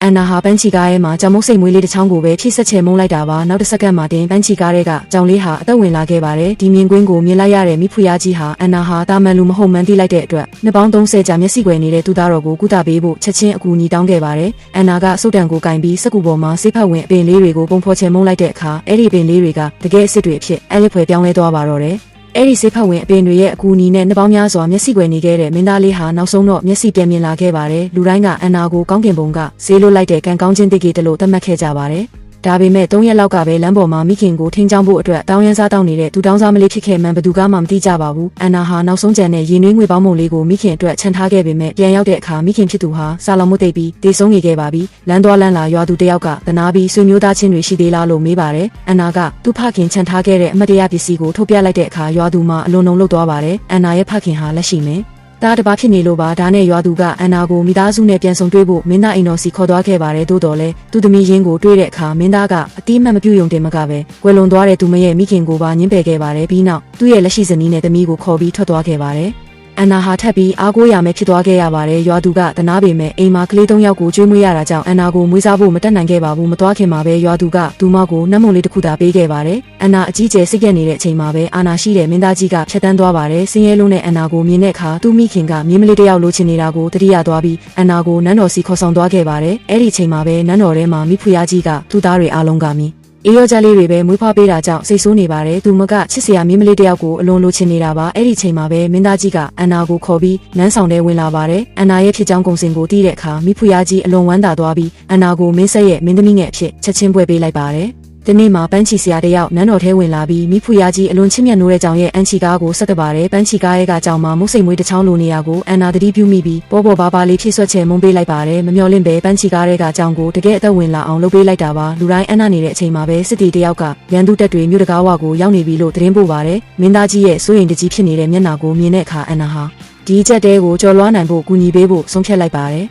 အန်နာဟာပန်းချီကားရဲ့မှာကြောင်မုတ်စိတ်မွေးလေးတစ်ချောင်းကိုပဲဖြည့်ဆက်ချေမုန်းလိုက်တာပါနောက်တစ်စက္ကန့်မှာတင်ပန်းချီကားရဲ့ကကြောင်လေးဟာအသက်ဝင်လာခဲ့ပါတယ်ဒီမြင်ကွင်းကိုမြင်လိုက်ရတဲ့မိဖုရားကြီးဟာအန်နာဟာတာမန်လူမဟုတ်မှန်းသိလိုက်တဲ့အတွက်နှစ်ပေါင်း30ကြာမျက်စိကွယ်နေတဲ့သူသားတော်ကိုကုသပေးဖို့ချက်ချင်းအကူအညီတောင်းခဲ့ပါတယ်အန်နာကစုတ်တံကိုကင်ပြီးစက်ကူပေါ်မှာဆေးဖက်ဝင်အပင်လေးတွေကိုပုံဖော်ချေမုန်းလိုက်တဲ့အခါအဲ့ဒီအပင်လေးတွေကတကယ်အစ်စ်တွေအဖြစ်အဲ့လက်ဖွယ်ပြောင်းလဲသွားပါတော့တယ်အဲ့ဒီဆေးဖက်ဝင်အပင်တွေရဲ့အကူအညီနဲ့နှစ်ပေါင်းများစွာမျက်စိကွယ်နေခဲ့တဲ့မင်းသားလေးဟာနောက်ဆုံးတော့မျက်စိပြန်မြင်လာခဲ့ပါတယ်လူတိုင်းကအန်နာကိုကောင်းကင်ဘုံကဆေးလွတ်လိုက်တဲ့ကံကောင်းခြင်းတကယ်တလို့သတ်မှတ်ခဲ့ကြပါတယ်ဒါပေမဲ့3ရက်လောက်ကပဲလမ်းပေါ်မှာမိခင်ကိုထိန်းချောင်းဖို့အတွက်တောင်းရမ်းစားတောင်းနေတဲ့သူတောင်းစားမလေးဖြစ်ခဲ့မှန်ဘယ်သူကမှမသိကြပါဘူးအန်နာဟာနောက်ဆုံးကြံတဲ့ရေနွေးငွေပေါင်းမုံလေးကိုမိခင်အတွက်ခြံထားခဲ့ပေမဲ့ပြန်ရောက်တဲ့အခါမိခင်ဖြစ်သူဟာစာလောင်မွတ်သိပ်ပြီးတေဆုံးနေခဲ့ပါပြီလမ်းသွားလမ်းလာရွာသူတယောက်ကတနာပြီးဆွေမျိုးသားချင်းတွေရှိသေးလားလို့မေးပါတယ်အန်နာကသူ့ဖခင်ခြံထားခဲ့တဲ့အမတ်တရားပစ္စည်းကိုထုတ်ပြလိုက်တဲ့အခါရွာသူမှအလွန်လုံးလှုပ်သွားပါတယ်အန်နာရဲ့ဖခင်ဟာလက်ရှိမယ်တားတပါဖြစ်နေလို့ပါဒါနဲ့ရွာသူကအန်နာကိုမိသားစုနဲ့ပြန်ဆောင်တွေ့ဖို့မင်းသားအိမ်တော်စီခေါ်သွားခဲ့ပါတယ်သို့တော်လဲသူသမီးရင်းကိုတွေ့တဲ့အခါမင်းသားကအတိအမှတ်မပြုံတင်မကပဲကွယ်လွန်သွားတဲ့သူမရဲ့မိခင်ကိုပါညှင်းပယ်ခဲ့ပါတယ်ပြီးနောက်သူ့ရဲ့လက်ရှိဇနီးနဲ့သမီးကိုခေါ်ပြီးထွက်သွားခဲ့ပါတယ်အန်နာဟာထပ်ပြီးအားကိုးရမယ်ဖြစ်သွားခဲ့ရပါတယ်ရွာသူကတနာပေမဲ့အိမ်မှာကလေး3ယောက်ကိုကျွေးမွေးရတာကြောင့်အန်နာကိုမွေးစားဖို့မတက်နိုင်ခဲ့ပါဘူးမသွားခင်မှာပဲရွာသူကသူမကိုနှက်မုံလေးတစ်ခုသာပေးခဲ့ပါတယ်အန်နာအကြီးကျယ်စိတ်ရက်နေတဲ့အချိန်မှာပဲအာနာရှိတဲ့မင်းသားကြီးကဖြတ်တန်းသွားပါတယ်စင်းရဲလုံးနဲ့အန်နာကိုမြင်တဲ့အခါသူ့မိခင်ကမြင်းမလေးတစ်ယောက်လိုချင်နေတာကိုတတိယသွားပြီးအန်နာကိုနန်းတော်စီခေါ်ဆောင်သွားခဲ့ပါတယ်အဲ့ဒီအချိန်မှာပဲနန်းတော်ထဲမှာမိဖုရားကြီးကသူ့သားတွေအားလုံးကမြင်အေးရောကြလေးတွေပဲမွေးဖွားပေးတာကြောင့်စိတ်ဆိုးနေပါတယ်သူမကချစ်စရာမင်းမလေးတယောက်ကိုအလွန်လိုချင်နေတာပါအဲ့ဒီချိန်မှာပဲမင်းသားကြီးကအန်နာကိုခေါ်ပြီးနန်းဆောင်ထဲဝင်လာပါတယ်အန်နာရဲ့ဖြစ်ကြောင်းကုံစင်ကိုတီးတဲ့အခါမိဖုရားကြီးအလွန်ဝမ်းသာသွားပြီးအန်နာကိုမင်းဆက်ရဲ့မင်းသမီးငယ်အဖြစ်ချက်ချင်းပွဲပေးလိုက်ပါတယ်ဒီနေ့မှာပန်းချီဆရာတယောက်နန်းတော်ထဲဝင်လာပြီးမိဖုရားကြီးအလွန်ချစ်မြတ်နိုးတဲ့ကြောင်ရဲ့အန်ချီကားကိုဆက်တပါတယ်ပန်းချီကားရဲ့ကကြောင်မှာမုတ်စိမ်မွေးတစ်ချောင်းလိုနေရာကိုအန်နာတတိပြုမိပြီးပေါ်ပေါ်ပါပါလေးဖြည့်ဆွတ်ချေမုန်းပေးလိုက်ပါတယ်မမျော်လင့်ပဲပန်းချီကားရဲ့ကကြောင်ကိုတကယ်အသက်ဝင်လာအောင်လုပ်ပေးလိုက်တာပါလူတိုင်းအန်နာနေတဲ့အချိန်မှာပဲစစ်တီတယောက်ကရန်သူတပ်တွေမြို့တကားဝကိုရောက်နေပြီလို့သတင်းပို့ပါတယ်မင်းသားကြီးရဲ့စိုးရိမ်တကြီးဖြစ်နေတဲ့မျက်နှာကိုမြင်တဲ့အခါအန်နာဟာဒီချက်တဲကိုကြော်လွှားနိုင်ဖို့ကူညီပေးဖို့ဆုံးဖြတ်လိုက်ပါတယ်